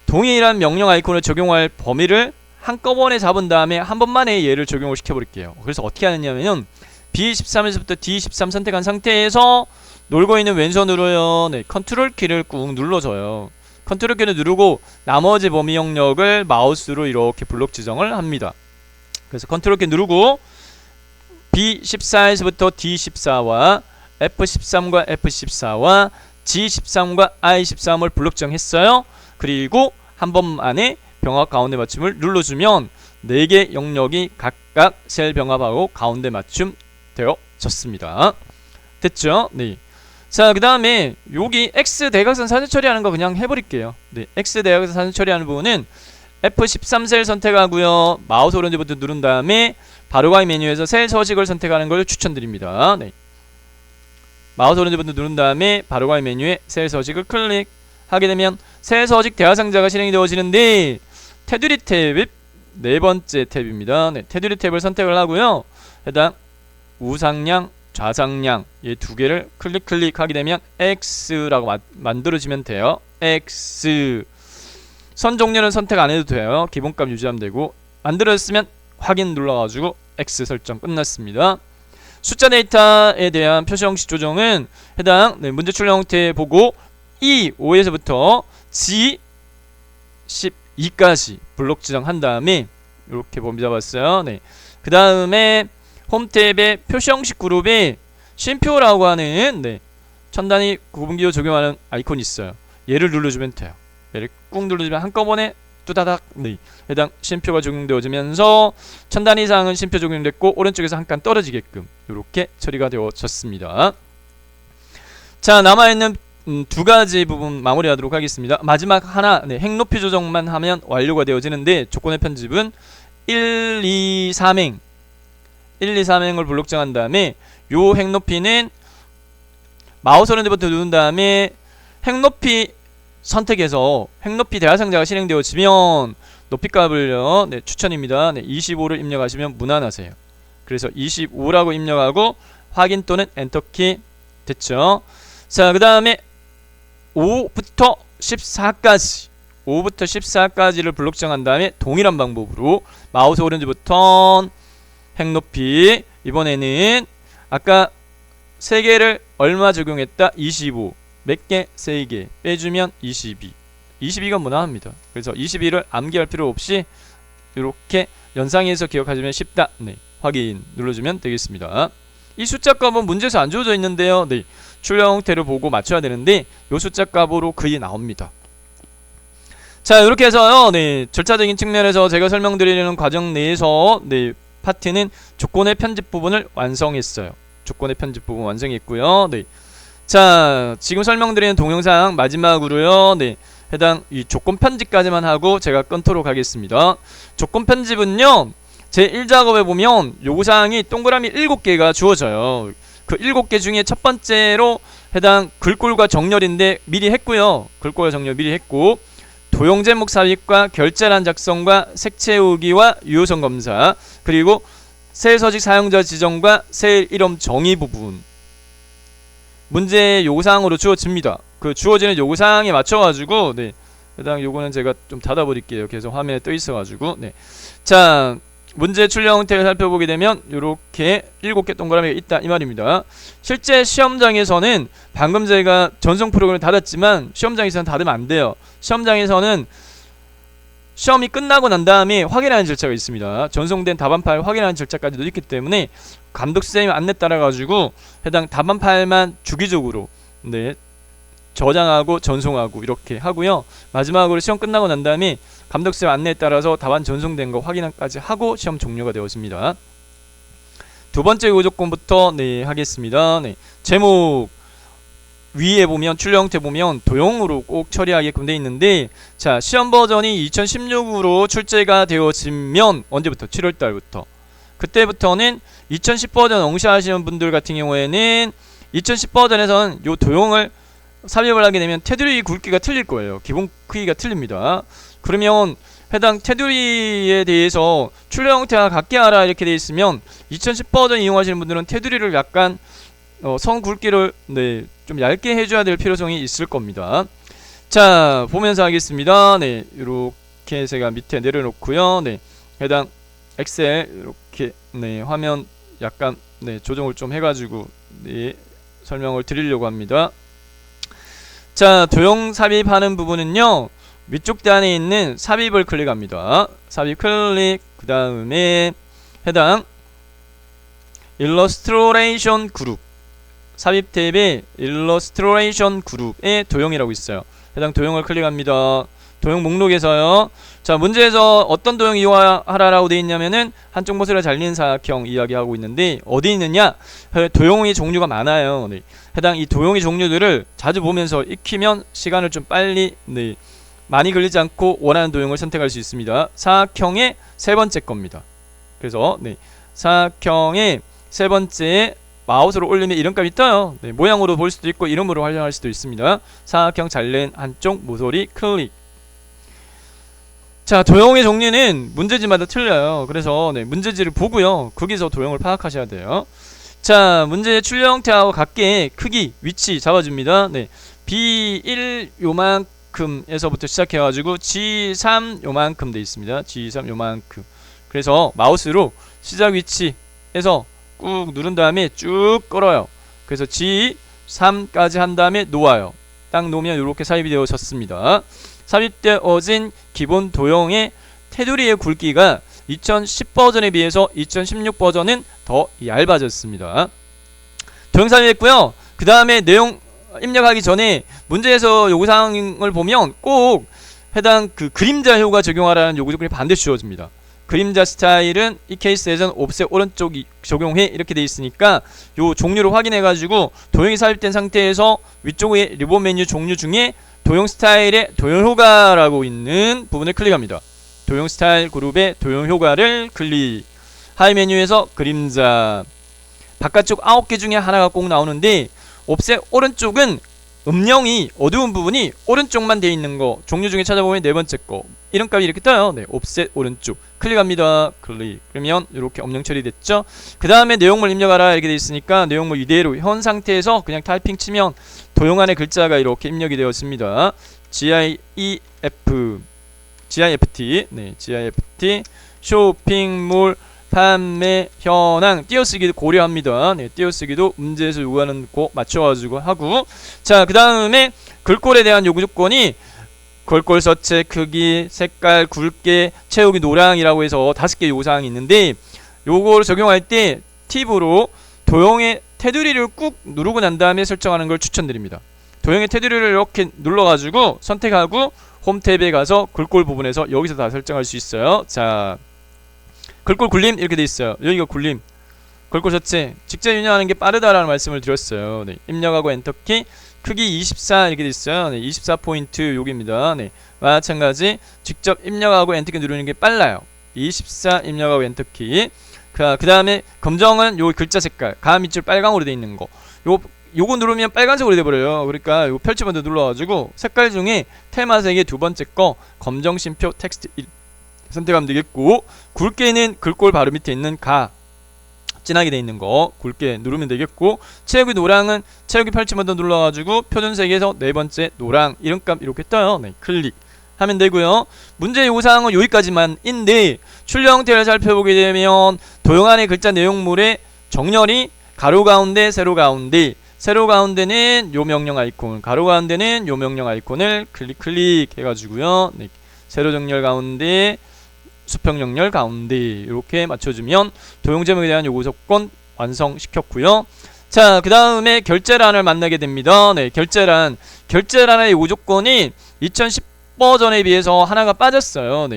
동일한 명령 아이콘을 적용할 범위를 한꺼번에 잡은 다음에 한 번만에 얘를 적용을 시켜버릴게요. 그래서 어떻게 하느냐면 B13에서부터 D13 선택한 상태에서 놀고 있는 왼손으로요 컨트롤 키를 꾹 눌러줘요. 컨트롤 키를 누르고 나머지 범위 영역을 마우스로 이렇게 블록 지정을 합니다. 그래서 컨트롤 키 누르고 B14에서부터 D14와 F13과 F14와 G13과 I13을 블록 지정했어요. 그리고 한 번만에 병합 가운데 맞춤을 눌러주면 4개 영역이 각각 셀 병합하고 가운데 맞춤 되어졌습니다. 됐죠? 자, 그 다음에 여기 X 대각선 사진 처리하는 거 그냥 해버릴게요. 네, X 대각선 사진 처리하는 부분은 F13 셀 선택하고요. 마우스 오른쪽 버튼 누른 다음에 바로가기 메뉴에서 셀 서식을 선택하는 걸 추천드립니다. 네. 마우스 오른쪽 버튼 누른 다음에 바로가기 메뉴에 셀 서식을 클릭하게 되면 셀 서식 대화 상자가 실행이 되어지는데 테두리 탭 네 번째 탭입니다. 네, 테두리 탭을 선택을 하고요. 해당 우상향, 좌상향 이 두 개를 클릭하게 되면 X라고 만들어지면 돼요. X 선 종류는 선택 안 해도 돼요. 기본값 유지하면 되고 만들어졌으면 확인 눌러가지고 X 설정 끝났습니다. 숫자 데이터에 대한 표시 형식 조정은 해당 문제 출력 형태 보고 E5에서부터 G12까지 블록 지정한 다음에 이렇게 범위 잡았어요. 네. 그 다음에 홈 탭에 표시 형식 그룹에 쉼표라고 하는 첨단위 구분기호 적용하는 아이콘이 있어요. 얘를 눌러주면 돼요. 얘를 꾹 눌러주면 한꺼번에 뚜다닥 해당 쉼표가 적용되어지면서 첨단위 사항은 쉼표 적용됐고 오른쪽에서 한 칸 떨어지게끔 이렇게 처리가 되어졌습니다. 자, 남아있는 두 가지 부분 마무리하도록 하겠습니다. 마지막 하나 행 높이 조정만 하면 완료가 되어지는데 조건의 편집은 1, 2, 3행 1, 2, 3행을 블록 정한 다음에 요 행 높이는 마우스 오른쪽 버튼 누른 다음에 행 높이 선택해서 행 높이 대화 상자가 실행되어지면 높이 값을요 추천입니다. 25를 입력하시면 무난하세요. 그래서 25라고 입력하고 확인 또는 엔터키 됐죠. 자, 그 다음에 5부터 14까지 5부터 14까지를 블록 정한 다음에 동일한 방법으로 마우스 오른쪽 버튼 행 높이 이번에는 아까 3개를 얼마 적용했다? 25 몇 개? 3개 빼주면 22 22가 무난합니다. 그래서 22를 암기할 필요 없이 이렇게 연상해서 기억하시면 쉽다. 네, 확인 눌러주면 되겠습니다. 이 숫자 값은 문제에서 안 주어져 있는데요. 네, 출력 형태를 보고 맞춰야 되는데 이 숫자 값으로 거의 나옵니다. 자, 이렇게 해서요. 네, 절차적인 측면에서 제가 설명드리려는 과정 내에서 파트는 조건의 편집 부분을 완성했어요. 조건의 편집 부분 완성했고요. 네. 자, 지금 설명드리는 동영상 마지막으로요. 네. 해당 이 조건 편집까지만 하고 제가 끊도록 하겠습니다. 조건 편집은요. 제 1작업에 보면 요구사항이 동그라미 7개가 주어져요. 그 7개 중에 첫 번째로 해당 글꼴과 정렬인데 미리 했고요. 글꼴과 정렬 미리 했고 도형 제목 삽입과 결제란 작성과 색 채우기와 유효성 검사 그리고 셀 서식 사용자 지정과 셀 이름 정의 부분 문제 요구사항으로 주어집니다. 그 주어지는 요구사항에 맞춰가지고 해당 요거는 제가 좀 닫아버릴게요. 계속 화면에 떠 있어가지고 자, 문제 출력 형태를 살펴보게 되면 이렇게 7개 동그라미가 있다 이 말입니다. 실제 시험장에서는 방금 제가 전송 프로그램을 닫았지만 시험장에서는 닫으면 안 돼요. 시험장에서는 시험이 끝나고 난 다음에 확인하는 절차가 있습니다. 전송된 답안 파일 확인하는 절차까지도 있기 때문에 감독쌤이 안내 따라가지고 해당 답안 파일만 주기적으로 저장하고 전송하고 이렇게 하고요. 마지막으로 시험 끝나고 난 다음에 감독쌤 안내에 따라서 답안 전송된 거 확인까지 하고 시험 종료가 되었습니다. 두 번째 요조건부터 하겠습니다. 제목 위에 보면 출력 형태 보면 도형으로 꼭 처리하게끔 되어 있는데 자, 시험 버전이 2016으로 출제가 되어지면 언제부터? 7월달부터 그때부터는 2010 버전 응시하시는 분들 같은 경우에는 2010 버전에서는 요 도형을 삽입을 하게 되면 테두리 굵기가 틀릴 거예요. 기본 크기가 틀립니다. 그러면 해당 테두리에 대해서 출력 형태와 같게 하라 이렇게 되어 있으면 2010 버전 이용하시는 분들은 테두리를 약간 선 굵기를 좀 얇게 해줘야 될 필요성이 있을 겁니다. 자, 보면서 하겠습니다. 이렇게 제가 밑에 내려놓고요. 해당 엑셀 이렇게 화면 약간 조정을 좀 해가지고 설명을 드리려고 합니다. 자, 도형 삽입하는 부분은요. 위쪽 단에 있는 삽입을 클릭합니다. 삽입 클릭 그 다음에 해당 일러스트레이션 그룹 삽입 탭에 일러스트레이션 그룹의 도형이라고 있어요. 해당 도형을 클릭합니다. 도형 목록에서요. 자, 문제에서 어떤 도형 이용하라라고 되어 있냐면은 한쪽 모서리가 잘리는 사각형 이야기하고 있는데 어디 있느냐? 도형의 종류가 많아요. 네. 해당 이 도형의 종류들을 자주 보면서 익히면 시간을 좀 빨리 많이 걸리지 않고 원하는 도형을 선택할 수 있습니다. 사각형의 세 번째 겁니다. 그래서 사각형의 세 번째 마우스로 올리면 이름값이 떠요. 모양으로 볼 수도 있고 이름으로 활용할 수도 있습니다. 사각형 잘린 한쪽 모서리 클릭. 자, 도형의 종류는 문제지마다 틀려요. 그래서 문제지를 보고요. 거기서 도형을 파악하셔야 돼요. 자, 문제의 출력 형태하고 같게 크기, 위치 잡아줍니다. B1 요만큼에서부터 시작해가지고 G3 요만큼 돼 있습니다. G3 요만큼. 그래서 마우스로 시작 위치에서 꾹 누른 다음에 쭉 끌어요. 그래서 G3까지 한 다음에 놓아요. 딱 놓으면 이렇게 삽입이 되어졌습니다. 삽입되어진 기본 도형의 테두리의 굵기가 2010 버전에 비해서 2016 버전은 더 얇아졌습니다. 도형 삽입했고요. 그 다음에 내용 입력하기 전에 문제에서 요구사항을 보면 꼭 해당 그림자 효과 적용하라는 요구 조건이 반드시 주어집니다. 그림자 스타일은 이 케이스에서는 옵셋 오른쪽 적용해 이렇게 되어 있으니까 요 종류를 확인해 가지고 도형이 삽입된 상태에서 위쪽에 리본 메뉴 종류 중에 도형 스타일의 도형 효과라고 있는 부분을 클릭합니다. 도형 스타일 그룹의 도형 효과를 클릭. 하이 메뉴에서 그림자. 바깥쪽 9개 중에 하나가 꼭 나오는데 옵셋 오른쪽은 음영이 어두운 부분이 오른쪽만 되어 있는 거 종류 중에 찾아보면 네 번째 거 이름값이 이렇게 떠요. 옵셋 오른쪽 클릭합니다. 클릭. 그러면 이렇게 엄령 처리됐죠. 그 다음에 내용물 입력하라 이렇게 되어 있으니까 내용물 이대로 현 상태에서 그냥 타이핑 치면 도형 안에 글자가 이렇게 입력이 되었습니다. GIFT 쇼핑몰 판매 현황 띄어쓰기도 고려합니다. 띄어쓰기도 문제에서 요구하는 거 맞춰가지고 하고. 자, 그 다음에 글꼴에 대한 요구 조건이 글꼴 서체 크기, 색깔, 굵게, 채우기 노랑이라고 해서 5개 요구사항이 있는데 요거를 적용할 때 팁으로 도형의 테두리를 꾹 누르고 난 다음에 설정하는 걸 추천드립니다. 도형의 테두리를 이렇게 눌러가지고 선택하고 홈 탭에 가서 글꼴 부분에서 여기서 다 설정할 수 있어요. 자, 글꼴 굴림 이렇게 돼 있어요. 여기가 굴림. 글꼴 자체 직접 입력하는 게 빠르다라는 말씀을 드렸어요. 입력하고 엔터키. 크기 24 이렇게 돼 있어요. 24포인트 여기입니다. 마찬가지 직접 입력하고 엔터키 누르는 게 빨라요. 24 입력하고 엔터키. 그 다음에 검정은 요 글자 색깔 가음 밑줄 빨강으로 돼 있는 거. 요거 누르면 빨간색으로 돼버려요. 그러니까 요 펼치번도 눌러가지고 색깔 중에 테마색의 두 번째 거 검정 심표 텍스트 선택하면 되겠고, 굵게는 글꼴 바로 밑에 있는 가 진하게 돼 있는 거 굵게 누르면 되겠고, 채우기 노랑은 채우기 펼치번도 눌러가지고 표준색에서 네 번째 노랑 이름값 이렇게 떠요. 클릭 하면 되고요. 문제 요구사항은 여기까지만인데 출력 형태를 살펴보게 되면 도형 안의 글자 내용물의 정렬이 가로 가운데 세로 가운데, 세로 가운데는 요 명령 아이콘, 가로 가운데는 요 명령 아이콘을 클릭 해가지고요. 세로 정렬 가운데, 수평 정렬 가운데 이렇게 맞춰주면 도형 제목에 대한 요구 조건 완성시켰고요. 자, 그 다음에 결제란을 만나게 됩니다. 결제란의 요구 조건이 2010 버전에 비해서 하나가 빠졌어요.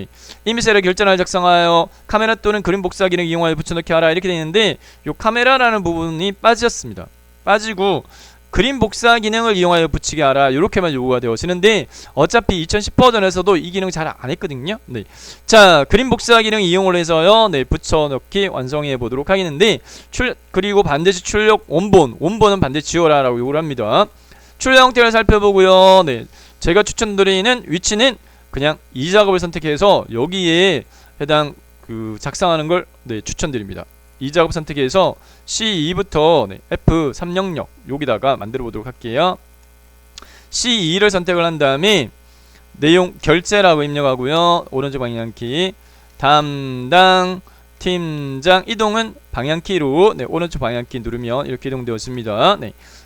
이미셀의 결제란을 작성하여 카메라 또는 그림 복사 기능 이용하여 붙여넣기 하라 이렇게 되어 있는데 요 카메라라는 부분이 빠졌습니다. 빠지고 그림 복사 기능을 이용하여 붙이게 하라 이렇게만 요구가 되어지는데 어차피 2010 버전에서도 이 기능 잘 안 했거든요. 자, 그림 복사 기능 이용을 해서요. 붙여넣기 완성해 보도록 하겠는데 그리고 반드시 출력 원본은 반드시 지워라 라고 요구를 합니다. 출력 형태를 살펴보고요. 제가 추천드리는 위치는 그냥 이 작업을 선택해서 여기에 해당 작성하는 걸 추천드립니다. 이 작업 선택해서 C2부터 F300 여기다가 만들어 보도록 할게요. C2를 선택을 한 다음에 내용 결제라고 입력하고요. 오른쪽 방향키 담당 팀장 이동은 방향키로 오른쪽 방향키 누르면 이렇게 이동되었습니다.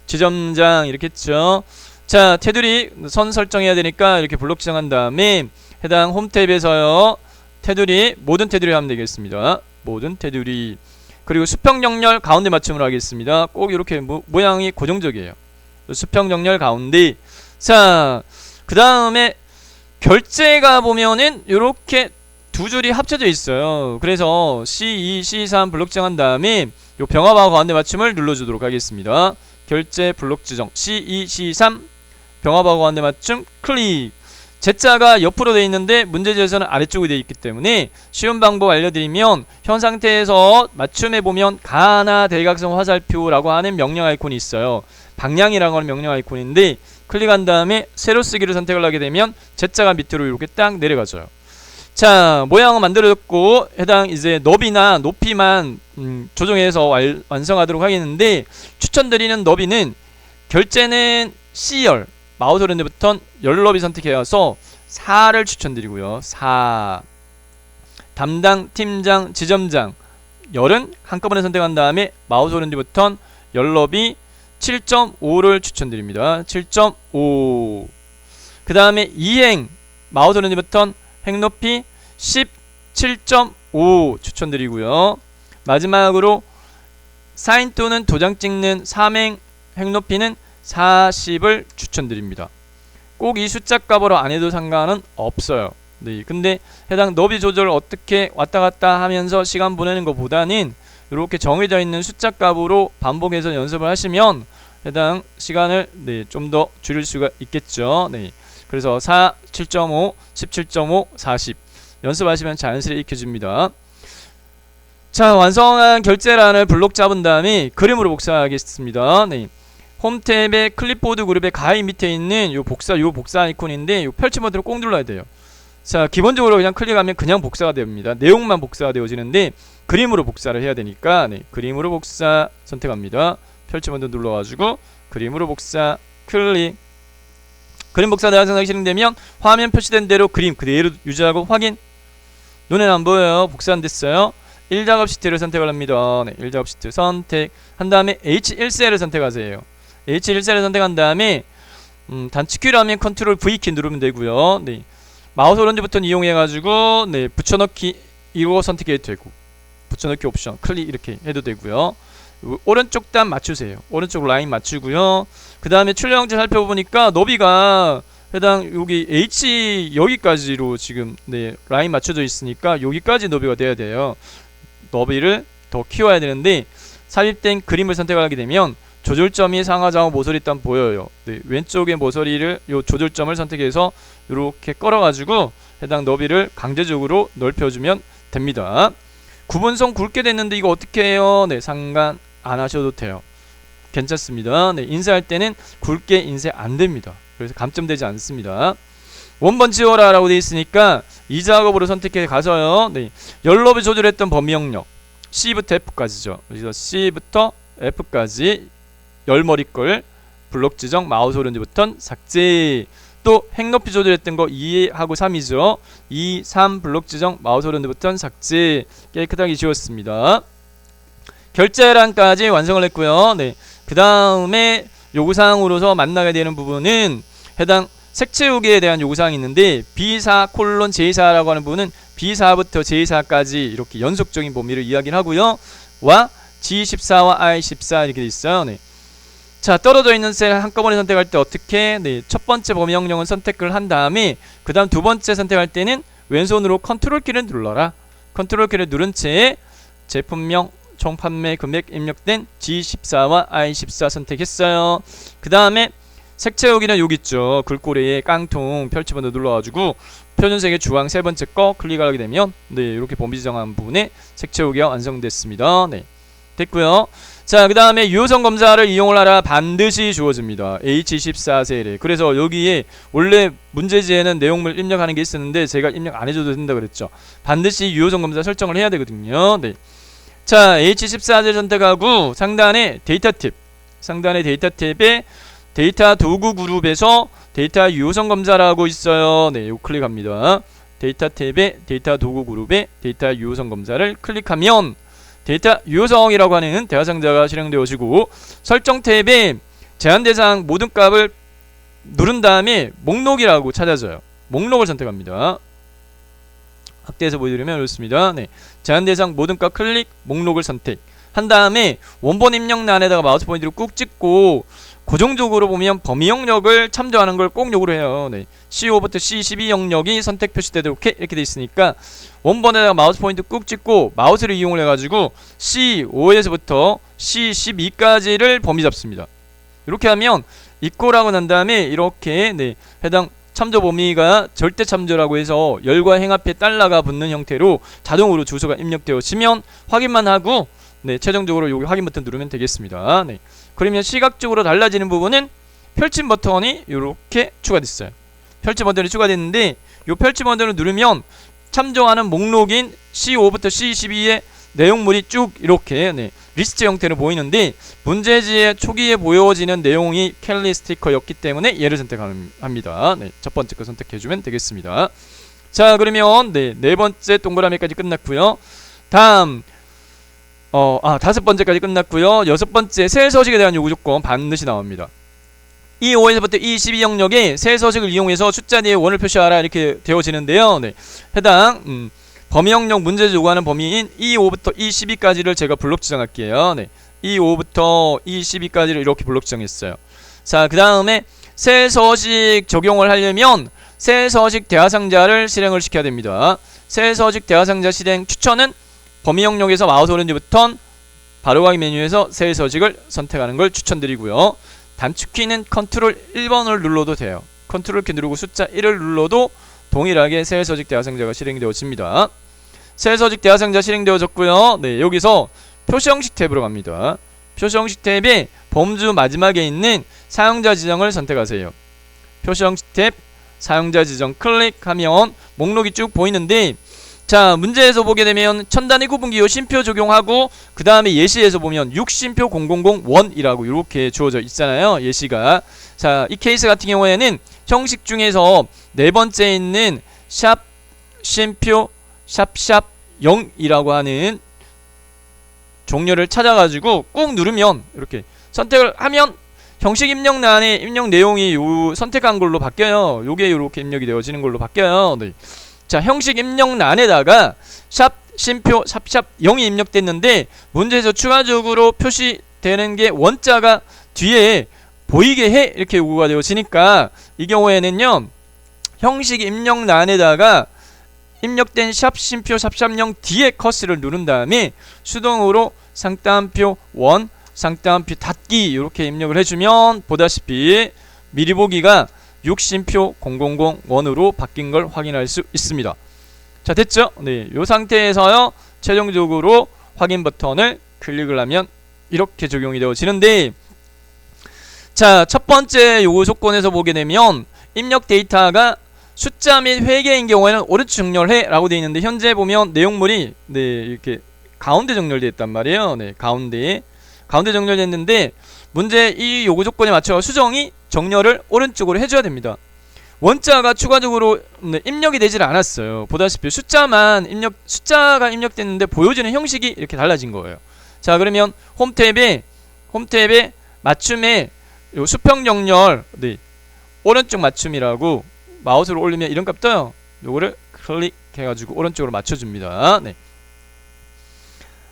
지점장 이렇게 했죠. 자, 테두리 선 설정해야 되니까 이렇게 블록 지정한 다음에 해당 홈 탭에서요. 테두리 모든 테두리 하면 되겠습니다. 모든 테두리. 그리고 수평 정렬 가운데 맞춤으로 하겠습니다. 꼭 이렇게 모양이 고정적이에요. 수평 정렬 가운데. 자, 그 다음에 결제가 보면은 요렇게 두 줄이 합쳐져 있어요. 그래서 C2, C3 블록 지정한 다음에 요 병합하고 가운데 맞춤을 눌러주도록 하겠습니다. 결제 블록 지정 C2, C3 병합하고 가운데 맞춤 클릭. Z자가 옆으로 되어 있는데 문제지에서는 아래쪽에 되어 있기 때문에 쉬운 방법 알려드리면 현 상태에서 맞춤에 보면 가나 대각선 화살표라고 하는 명령 아이콘이 있어요. 방향이라고 하는 명령 아이콘인데 클릭한 다음에 세로 쓰기를 선택을 하게 되면 Z자가 밑으로 이렇게 딱 내려가져요. 자, 모양을 만들어졌고 해당 이제 너비나 높이만 조정해서 완성하도록 하겠는데 추천드리는 너비는 결제는 C열 마우스 오른쪽부터 열너비 선택해서 4를 추천드리고요. 4 담당 팀장 지점장 열은 한꺼번에 선택한 다음에 마우스 오른쪽부터 열너비 7.5를 추천드립니다. 7.5 그 다음에 이행 마우스 오른쪽부터 행높이 17.5 추천드리고요. 마지막으로 사인 또는 도장 찍는 삼행 행높이는 40을 추천드립니다. 꼭 이 숫자 값으로 안 해도 상관은 없어요. 네, 근데 해당 너비 조절을 어떻게 왔다 갔다 하면서 시간 보내는 것보다는 이렇게 정해져 있는 숫자 값으로 반복해서 연습을 하시면 해당 시간을 좀 더 줄일 수가 있겠죠. 네, 그래서 4, 7.5, 17.5, 40 연습하시면 자연스레 익혀집니다. 자, 완성한 결제란을 블록 잡은 다음에 그림으로 복사하겠습니다. 네. 홈 탭의 클립보드 그룹의 가위 밑에 있는 요 복사 아이콘인데 요 펼치 버튼을 꼭 눌러야 돼요. 자, 기본적으로 그냥 클릭하면 그냥 복사가 됩니다. 내용만 복사가 되어지는데 그림으로 복사를 해야 되니까 그림으로 복사 선택합니다. 펼치 버튼 눌러가지고 그림으로 복사 클릭. 그림 복사 내가 생성이 실행되면 화면 표시된 대로 그림 그대로 유지하고 확인. 눈에는 안 보여요. 복사 안 됐어요. 1작업 시트를 선택을 합니다. 1작업 시트 선택 한 다음에 H1셀을 선택하세요. H1셀을 선택한 다음에 단축키로 컨트롤 V키 누르면 되고요. 마우스 오른쪽부터 이용해가지고 붙여넣기 이거 선택해도 되고 붙여넣기 옵션 클릭 이렇게 해도 되고요. 오른쪽 단 맞추세요. 오른쪽 라인 맞추고요. 그 다음에 출력형제 살펴보니까 너비가 해당 여기 H 여기까지로 지금 라인 맞춰져 있으니까 여기까지 너비가 돼야 돼요. 너비를 더 키워야 되는데 삽입된 그림을 선택을 하게 되면 조절점이 상하좌우 모서리 단 보여요. 왼쪽의 모서리를 요 조절점을 선택해서 이렇게 끌어가지고 해당 너비를 강제적으로 넓혀주면 됩니다. 구분선 굵게 됐는데 이거 어떻게 해요? 상관 안 하셔도 돼요. 괜찮습니다. 인쇄할 때는 굵게 인쇄 안 됩니다. 그래서 감점되지 않습니다. 원본 지워라 라고 되어 있으니까 이 작업으로 선택해 가서요. 열너비 조절했던 범위 영역 C부터 F까지죠. 그래서 C부터 F까지 열머리걸 블록 지정 마우스 오른쪽부터 삭제. 또 행높이 조절했던 거 2하고 3이죠. 2, 3 블록 지정 마우스 오른쪽부터 삭제. 깨끗하게 지웠습니다. 결제란까지 완성을 했고요. 그 다음에 요구사항으로서 만나게 되는 부분은 해당 색채우기에 대한 요구사항이 있는데 B4 콜론 J4라고 하는 부분은 B4부터 J4까지 이렇게 연속적인 범위를 이야기를 하고요. 와 G14와 I14 이렇게 돼 있어요. 자, 떨어져 있는 셀 한꺼번에 선택할 때 어떻게? 첫 번째 범위 영역은 선택을 한 다음에 그 다음 두 번째 선택할 때는 왼손으로 컨트롤 키를 눌러라. 컨트롤 키를 누른 채 제품명 총 판매 금액 입력된 G14와 I14 선택했어요. 그 다음에 색 채우기는 여기 있죠. 글꼴에 깡통 펼치 버튼 눌러가지고 표준색의 주황 세 번째 거 클릭하게 되면 이렇게 범위 지정한 부분에 색 채우기가 완성됐습니다. 됐고요. 자, 그 다음에 유효성 검사를 이용을 하라 반드시 주어집니다. H14셀에. 그래서 여기에 원래 문제지에는 내용물 입력하는 게 있었는데 제가 입력 안 해줘도 된다 그랬죠. 반드시 유효성 검사 설정을 해야 되거든요. 자, H14셀 선택하고 상단에 데이터 탭. 상단에 데이터 탭에 데이터 도구 그룹에서 데이터 유효성 검사라고 있어요. 이거 클릭합니다. 데이터 탭에 데이터 도구 그룹에 데이터 유효성 검사를 클릭하면 데이터 유효성이라고 하는 대화상자가 실행되어지고 설정 탭에 제한 대상 모든 값을 누른 다음에 목록이라고 찾아져요. 목록을 선택합니다. 확대해서 보여드리면 이렇습니다. 제한 대상 모든 값 클릭 목록을 선택 한 다음에 원본 입력란에다가 마우스 포인트를 꾹 찍고 고정적으로 보면 범위 영역을 참조하는 걸 꼭 요구를 해요. 네. C5부터 C12 영역이 선택 표시되도록 이렇게 돼 있으니까 원본에다가 마우스 포인트 꾹 찍고 마우스를 이용을 해가지고 C5에서부터 C12까지를 범위 잡습니다. 이렇게 하면 이꼬라고 난 다음에 이렇게 네, 해당 참조 범위가 절대 참조라고 해서 열과 행 앞에 달러가 붙는 형태로 자동으로 주소가 입력되어지면 확인만 하고 네, 최종적으로 여기 확인 버튼 누르면 되겠습니다. 네. 그러면 시각적으로 달라지는 부분은 펼침 버튼이 이렇게 추가됐어요. 펼침 버튼이 추가됐는데 이 펼침 버튼을 누르면 참조하는 목록인 C5부터 C12의 내용물이 쭉 이렇게 네, 리스트 형태로 보이는데 문제지의 초기에 보여지는 내용이 캘리 스티커였기 때문에 얘를 선택합니다. 네, 첫 번째 거 선택해주면 되겠습니다. 자, 그러면 네 번째 동그라미까지 끝났고요. 다음 다섯 번째까지 끝났고요. 여섯 번째 셀 서식에 대한 요구 조건 반드시 나옵니다. 이 5에서부터 이 12 영역에 셀 서식을 이용해서 숫자 뒤에 원을 표시하라 이렇게 되어지는데요. 네. 해당 범위 영역 문제를 요구하는 범위인 이 5부터 이 12까지를 제가 블록 지정할게요. 네. 이 5부터 이 12까지를 이렇게 블록 지정했어요. 자, 그 다음에 셀 서식 적용을 하려면 셀 서식 대하상자를 실행을 시켜야 됩니다. 셀 서식 대하상자 실행 추천은 범위 영역에서 마우스 오른쪽 버튼 바로가기 메뉴에서 셀 서식을 선택하는 걸 추천드리고요. 단축키는 컨트롤 1번을 눌러도 돼요. 컨트롤 키 누르고 숫자 1을 눌러도 동일하게 셀 서식 대하상자가 실행되어집니다. 셀 서식 대하상자 실행되어졌고요. 네, 여기서 표시 형식 탭으로 갑니다. 표시 형식 탭에 범주 마지막에 있는 사용자 지정을 선택하세요. 표시 형식 탭 사용자 지정 클릭하면 목록이 쭉 보이는데 자, 문제에서 보게 되면 첨단위 구분기호 쉼표 적용하고 그 다음에 예시에서 보면 6쉼표 0001이라고 이렇게 주어져 있잖아요. 예시가. 자, 이 케이스 같은 경우에는 형식 중에서 네 번째에 있는 샵 쉼표 샵샵 0이라고 하는 종료를 찾아가지고 꾹 누르면 이렇게 선택을 하면 형식 입력란에 입력 내용이 요 선택한 걸로 바뀌어요. 요게 이렇게 입력이 되어지는 걸로 바뀌어요. 네. 자, 형식 입력란에다가 샵 쉼표 샵샵 0이 입력됐는데 문제에서 추가적으로 표시되는 게 원자가 뒤에 보이게 해 이렇게 요구가 되어지니까 이 경우에는요 형식 입력란에다가 입력된 샵 쉼표 샵샵 0 뒤에 커스를 누른 다음에 수동으로 상따옴표 1 상따옴표 닫기 이렇게 입력을 해주면 보다시피 미리 보기가 6쉼표 0001으로 바뀐 걸 확인할 수 있습니다. 자, 됐죠? 네, 요 상태에서요 최종적으로 확인 버튼을 클릭을 하면 이렇게 적용이 되어지는데 자, 첫 번째 요구 조건에서 보게 되면 입력 데이터가 숫자 및 회계인 경우에는 오른쪽 정렬해 라고 되어 있는데 현재 보면 내용물이 네, 이렇게 가운데 정렬되어 있단 말이에요. 네, 가운데 정렬됐는데 문제 이 요구 조건에 맞춰 수정이 정렬을 오른쪽으로 해줘야 됩니다. 원자가 추가적으로 입력이 되질 않았어요. 보다시피 숫자가 입력됐는데 보여지는 형식이 이렇게 달라진 거예요. 자, 그러면 홈 탭에 맞춤에 요 수평 정렬 네, 오른쪽 맞춤이라고 마우스를 올리면 이런 값 떠요. 요거를 클릭해가지고 오른쪽으로 맞춰줍니다. 네.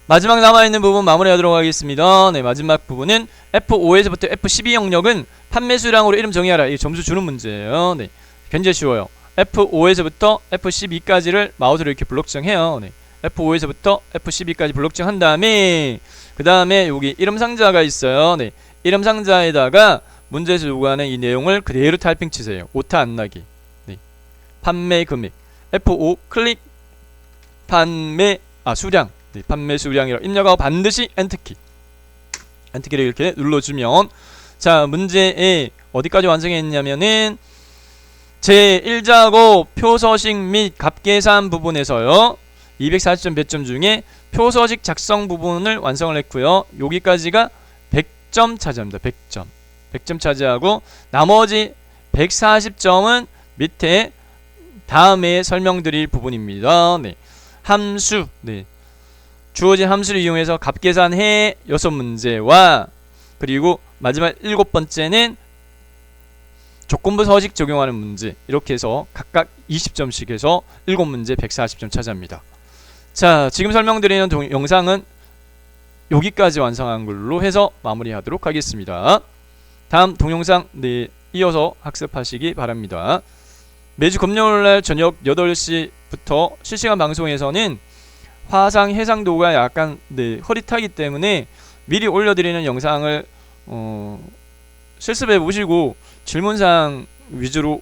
마지막 남아있는 부분 마무리하도록 하겠습니다. 네, 마지막 부분은 F5에서부터 F12 영역은 판매 수량으로 이름 정의하라. 이 점수 주는 문제예요. 네, 굉장히 쉬워요. F5에서부터 F12까지를 마우스로 이렇게 블록 지정해요. 네, F5에서부터 F12까지 블록 지정한 다음에 그 다음에 여기 이름 상자가 있어요. 네, 이름 상자에다가 문제에서 요구하는 이 내용을 그대로 타이핑 치세요. 오타 안 나게. 네, 판매 금액 F5 클릭 판매 수량 판매 수량이라고 입력하고 반드시 엔터키를 이렇게 눌러주면 자, 문제에 어디까지 완성했냐면은 제1작업 표서식 및 값계산 부분에서요 240점 몇 점 중에 표서식 작성 부분을 완성을 했고요. 여기까지가 100점 차지합니다. 100점 차지하고 나머지 140점은 밑에 다음에 설명드릴 부분입니다. 네, 함수 주어진 함수를 이용해서 값계산해 6문제와 그리고 마지막 7번째는 조건부 서식 적용하는 문제 이렇게 해서 각각 20점씩 해서 7문제 140점 차지합니다. 자, 지금 설명드리는 영상은 여기까지 완성한 걸로 해서 마무리하도록 하겠습니다. 다음 동영상 이어서 학습하시기 바랍니다. 매주 금요일날 저녁 8시부터 실시간 방송에서는 화상 해상도가 약간 흐릿하기 때문에 미리 올려드리는 영상을 실습해 보시고 질문사항 위주로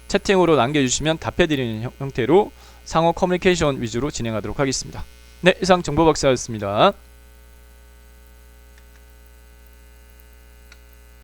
채팅으로 남겨주시면 답해드리는 형태로 상호 커뮤니케이션 위주로 진행하도록 하겠습니다. 네, 이상 정보박사였습니다.